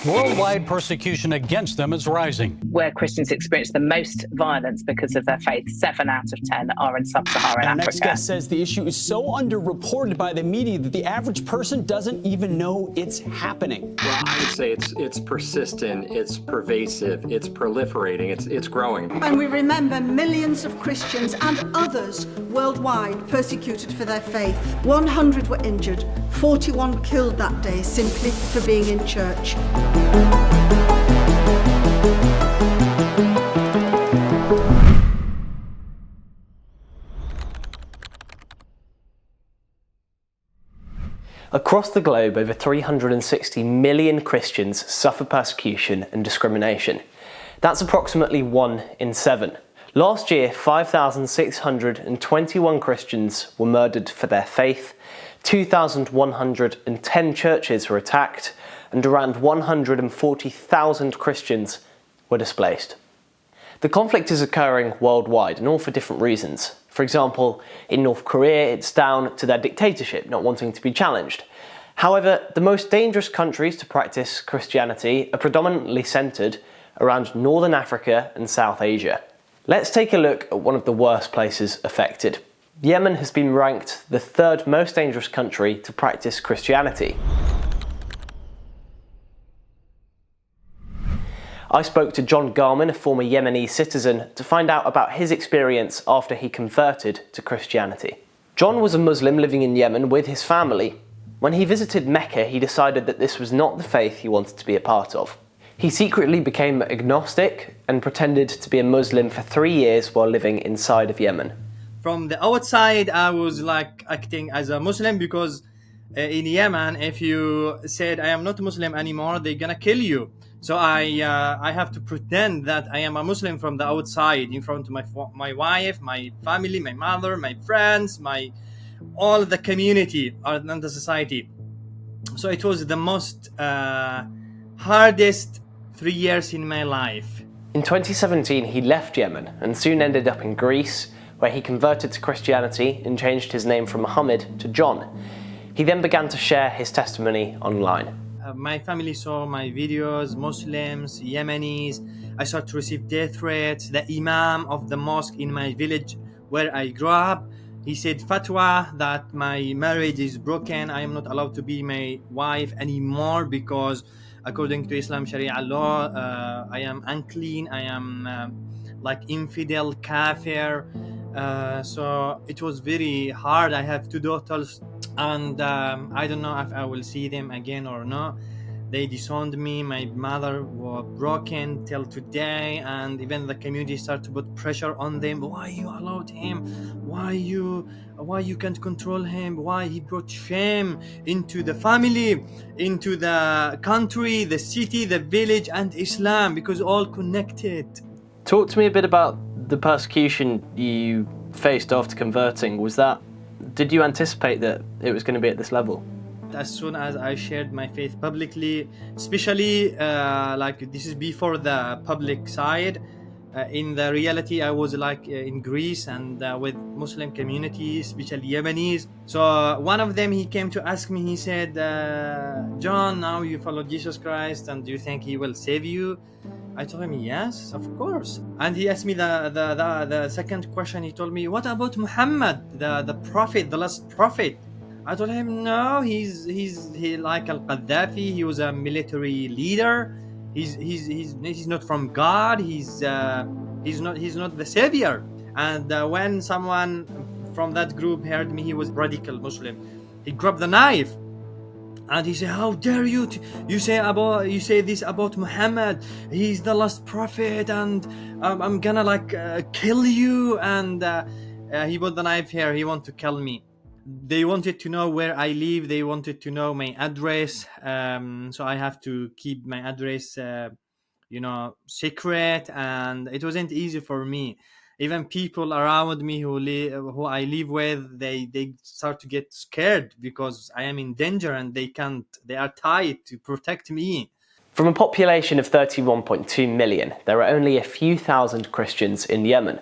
Worldwide persecution against them is rising. Where Christians experience the most violence because of their faith, 7 out of 10 are in sub-Saharan Africa. Our next guest says the issue is so underreported by the media that the average person doesn't even know it's happening. Well, I would say it's persistent, it's pervasive, it's proliferating, it's growing. And we remember millions of Christians and others worldwide persecuted for their faith. 100 were injured, 41 killed that day simply for being in church. Across the globe, over 360 million Christians suffer persecution and discrimination. That's approximately 1 in 7. Last year, 5,621 Christians were murdered for their faith, 2,110 churches were attacked, and around 140,000 Christians were displaced. The conflict is occurring worldwide, and all for different reasons. For example, in North Korea, it's down to their dictatorship not wanting to be challenged. However, the most dangerous countries to practice Christianity are predominantly centred around Northern Africa and South Asia. Let's take a look at one of the worst places affected. Yemen has been ranked the 3rd most dangerous country to practice Christianity. I spoke to John Garman, a former Yemeni citizen, to find out about his experience after he converted to Christianity. John was a Muslim living in Yemen with his family. When he visited Mecca, he decided that this was not the faith he wanted to be a part of. He secretly became agnostic and pretended to be a Muslim for 3 years while living inside of Yemen. From the outside, I was like acting as a Muslim because in Yemen, if you said I am not Muslim anymore, they're gonna kill you. So I have to pretend that I am a Muslim from the outside, in front of my wife, my family, my mother, my friends, all the community and the society. So it was the most hardest 3 years in my life. In 2017, he left Yemen and soon ended up in Greece, where he converted to Christianity and changed his name from Muhammad to John. He then began to share his testimony online. My family saw my videos, Muslims, Yemenis. I started to receive death threats. The imam of the mosque in my village where I grew up, he said fatwa that my marriage is broken. I am not allowed to be my wife anymore because according to Islam Sharia law, I am unclean. I am like infidel, kafir. So it was very hard. I have 2 daughters and I don't know if I will see them again or not. They disowned me. My mother was broken till today, and even the community started to put pressure on them. Why you allowed him? Why you can't control him? Why he brought shame into the family, into the country, the city, the village, and Islam, because all connected. Talk to me a bit about the persecution you faced after converting. Did you anticipate that it was going to be at this level? As soon as I shared my faith publicly, especially like this is before the public side, in the reality I was like in Greece and with Muslim communities, especially Yemenis. So one of them, he came to ask me, he said, John, now you follow Jesus Christ and do you think he will save you? I told him, yes, of course. And he asked me the second question. He told me, what about Muhammad, the prophet, the last prophet? I told him, no, he's like Al-Qaddafi. He was a military leader. He's not from God. He's not the savior. And when someone from that group heard me, he was radical Muslim. He grabbed the knife. And he said, how dare you you say this about Muhammad? He's the last prophet and I'm gonna like kill you. And he put the knife here. He wanted to kill me. They wanted to know where I live. They wanted to know my address. So I have to keep my address, secret. And it wasn't easy for me. Even people around me who I live with, they start to get scared because I am in danger and they are tied to protect me. From a population of 31.2 million, there are only a few thousand Christians in Yemen.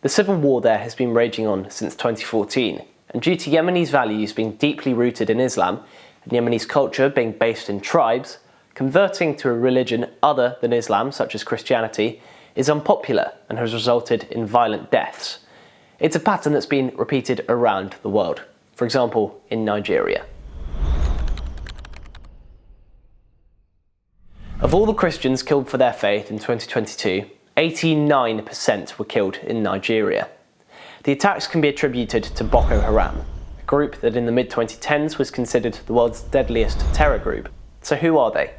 The civil war there has been raging on since 2014, and due to Yemeni's values being deeply rooted in Islam, and Yemeni's culture being based in tribes, converting to a religion other than Islam, such as Christianity, is unpopular and has resulted in violent deaths. It's a pattern that's been repeated around the world, for example, in Nigeria. Of all the Christians killed for their faith in 2022, 89% were killed in Nigeria. The attacks can be attributed to Boko Haram, a group that in the mid-2010s was considered the world's deadliest terror group. So who are they?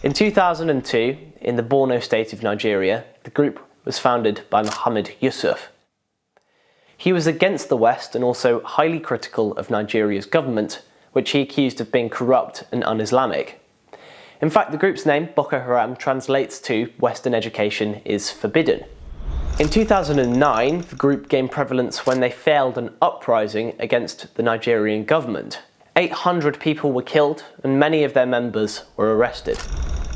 In 2002, in the Borno state of Nigeria, the group was founded by Muhammad Yusuf. He was against the West and also highly critical of Nigeria's government, which he accused of being corrupt and un-Islamic. In fact, the group's name, Boko Haram, translates to Western education is forbidden. In 2009, the group gained prevalence when they failed an uprising against the Nigerian government. 800 people were killed and many of their members were arrested.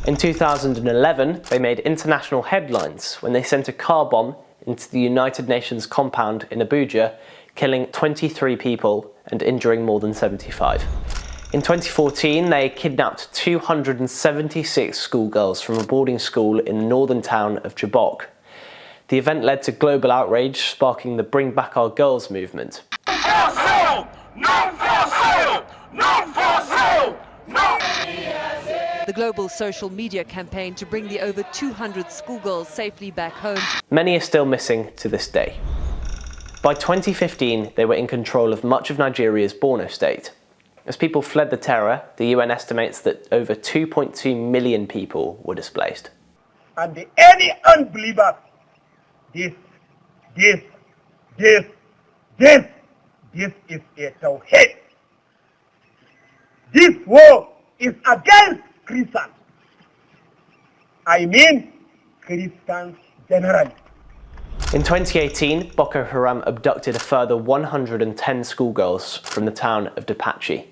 In 2011, they made international headlines when they sent a car bomb into the United Nations compound in Abuja, killing 23 people and injuring more than 75. In 2014, they kidnapped 276 schoolgirls from a boarding school in the northern town of Chibok. The event led to global outrage, sparking the Bring Back Our Girls movement. The global social media campaign to bring the over 200 schoolgirls safely back home. Many are still missing to this day. By 2015, they were in control of much of Nigeria's Borno state. As people fled the terror, the UN estimates that over 2.2 million people were displaced. And any unbeliever, this is a tawhid. This war is against Christians. I mean Christians generally. In 2018, Boko Haram abducted a further 110 schoolgirls from the town of Dashe.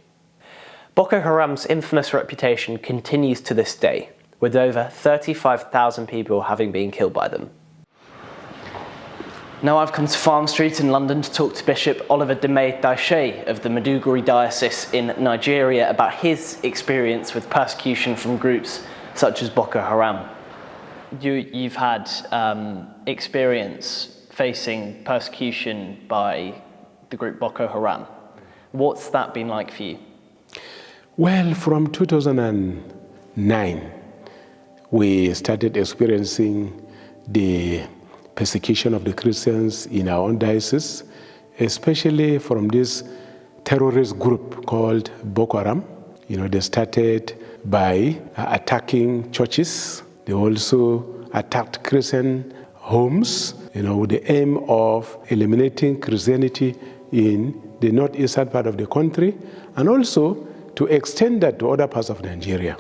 Boko Haram's infamous reputation continues to this day, with over 35,000 people having been killed by them. Now I've come to Farm Street in London to talk to Bishop Oliver Dashe of the Maiduguri Diocese in Nigeria about his experience with persecution from groups such as Boko Haram. You've had experience facing persecution by the group Boko Haram. What's that been like for you? Well, from 2009, we started experiencing the persecution of the Christians in our own diocese, especially from this terrorist group called Boko Haram. They started by attacking churches. They also attacked Christian homes, with the aim of eliminating Christianity in the northeastern part of the country, and also to extend that to other parts of Nigeria.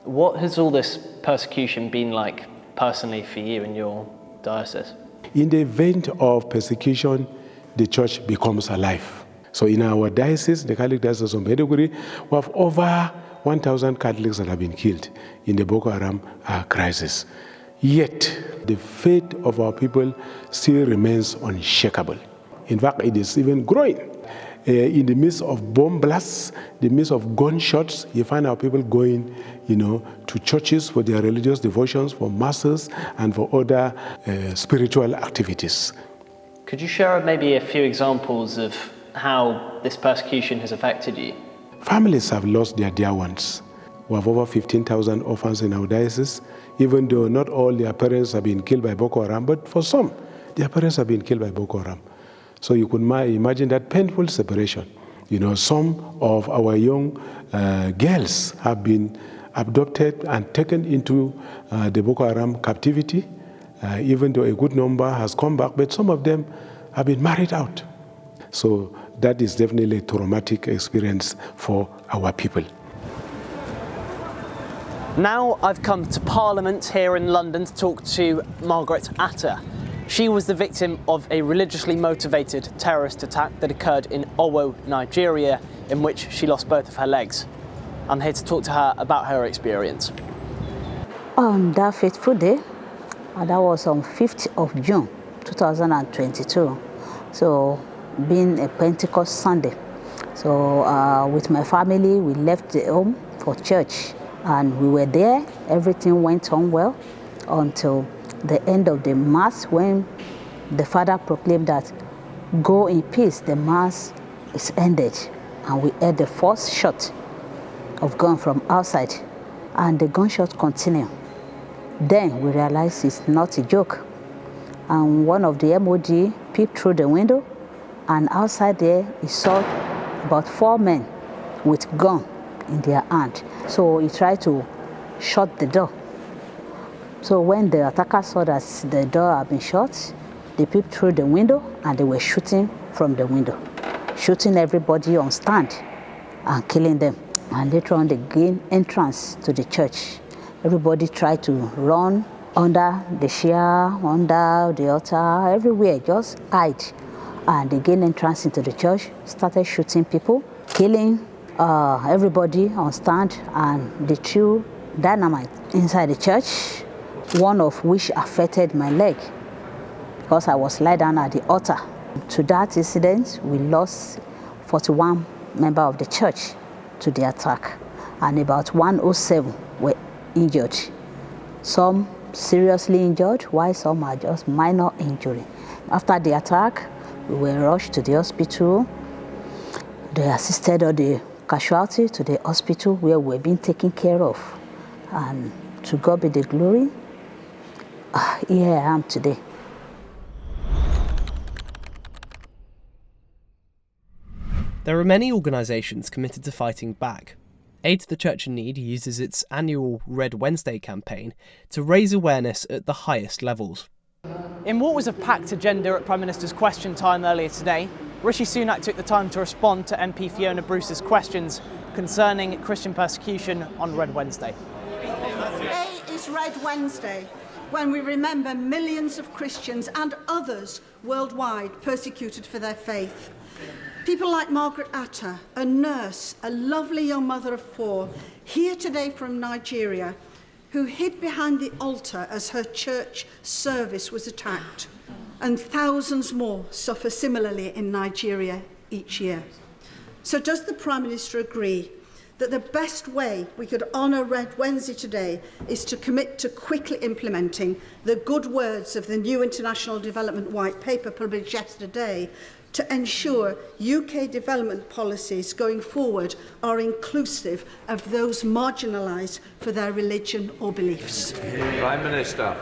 What has all this persecution been like personally for you in your diocese? In the event of persecution, the church becomes alive. So in our diocese, the Catholic Diocese of Maiduguri, we have over 1,000 Catholics that have been killed in the Boko Haram crisis. Yet, the faith of our people still remains unshakable. In fact, it is even growing. In the midst of bomb blasts, the midst of gunshots, you find our people going, to churches for their religious devotions, for masses, and for other spiritual activities. Could you share maybe a few examples of how this persecution has affected you? Families have lost their dear ones. We have over 15,000 orphans in our diocese, even though not all their parents have been killed by Boko Haram, but for some, their parents have been killed by Boko Haram. So you could imagine that painful separation. Some of our young girls have been abducted and taken into the Boko Haram captivity, even though a good number has come back, but some of them have been married out. So that is definitely a traumatic experience for our people. Now I've come to Parliament here in London to talk to Margret Attah. She was the victim of a religiously motivated terrorist attack that occurred in Owo, Nigeria, in which she lost both of her legs. I'm here to talk to her about her experience. On that fateful day, that was on 5th of June 2022, so being a Pentecost Sunday. So with my family, we left the home for church And we were there, everything went on well until the end of the Mass, when the Father proclaimed that, "Go in peace, the Mass is ended." And we heard the first shot of gun from outside, and the gunshot continued. Then we realized it's not a joke. And one of the MOD peeped through the window, and outside there he saw about 4 men with gun in their hand. So he tried to shut the door. So when the attackers saw that the door had been shut, they peeped through the window and they were shooting from the window, shooting everybody on stand and killing them. And later on they gained entrance to the church. Everybody tried to run under the chair, under the altar, everywhere, just hide. And they gained entrance into the church, started shooting people, killing everybody on stand, and they threw dynamite inside the church, one of which affected my leg because I was lying down at the altar. To that incident, we lost 41 members of the church to the attack, and about 107 were injured. Some seriously injured, while some are just minor injury. After the attack, we were rushed to the hospital. They assisted all the casualty to the hospital where we're being taken care of. And to God be the glory, here I am today. There are many organisations committed to fighting back. Aid to the Church in Need uses its annual Red Wednesday campaign to raise awareness at the highest levels. In what was a packed agenda at Prime Minister's Question Time earlier today, Rishi Sunak took the time to respond to MP Fiona Bruce's questions concerning Christian persecution on Red Wednesday. Today is Red Wednesday, when we remember millions of Christians and others worldwide persecuted for their faith. People like Margret, Attah, a nurse, a lovely young mother of 4, here today from Nigeria, who hid behind the altar as her church service was attacked. And thousands more suffer similarly in Nigeria each year. So does the Prime Minister agree that the best way we could honour Red Wednesday today is to commit to quickly implementing the good words of the new International Development White Paper published yesterday to ensure UK development policies going forward are inclusive of those marginalised for their religion or beliefs? Prime Minister.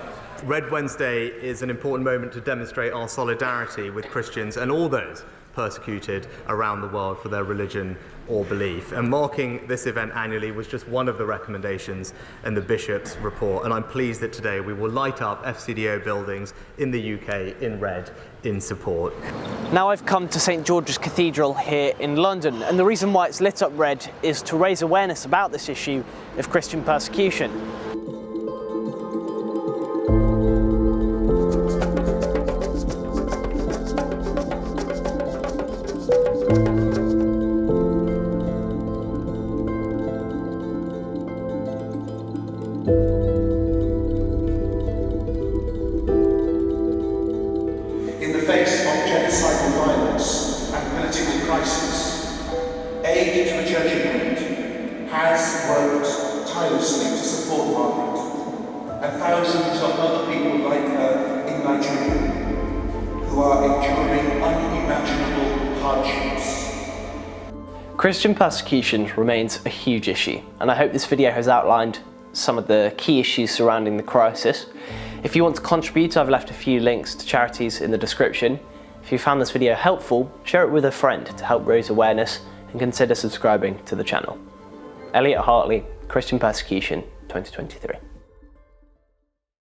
Red Wednesday is an important moment to demonstrate our solidarity with Christians and all those persecuted around the world for their religion or belief. And marking this event annually was just one of the recommendations in the Bishop's report. And I'm pleased that today we will light up FCDO buildings in the UK in red in support. Now I've come to St George's Cathedral here in London, and the reason why it's lit up red is to raise awareness about this issue of Christian persecution. In the face of genocidal violence and political crisis, Aid to the Church in England has worked tirelessly to support Margret and thousands of other people like her in Nigeria who are enduring unimaginable hardships. Christian persecution remains a huge issue, and I hope this video has outlined some of the key issues surrounding the crisis. If you want to contribute, I've left a few links to charities in the description. If you found this video helpful, share it with a friend to help raise awareness, and consider subscribing to the channel. Elliot, Hartley, Christian Persecution 2023.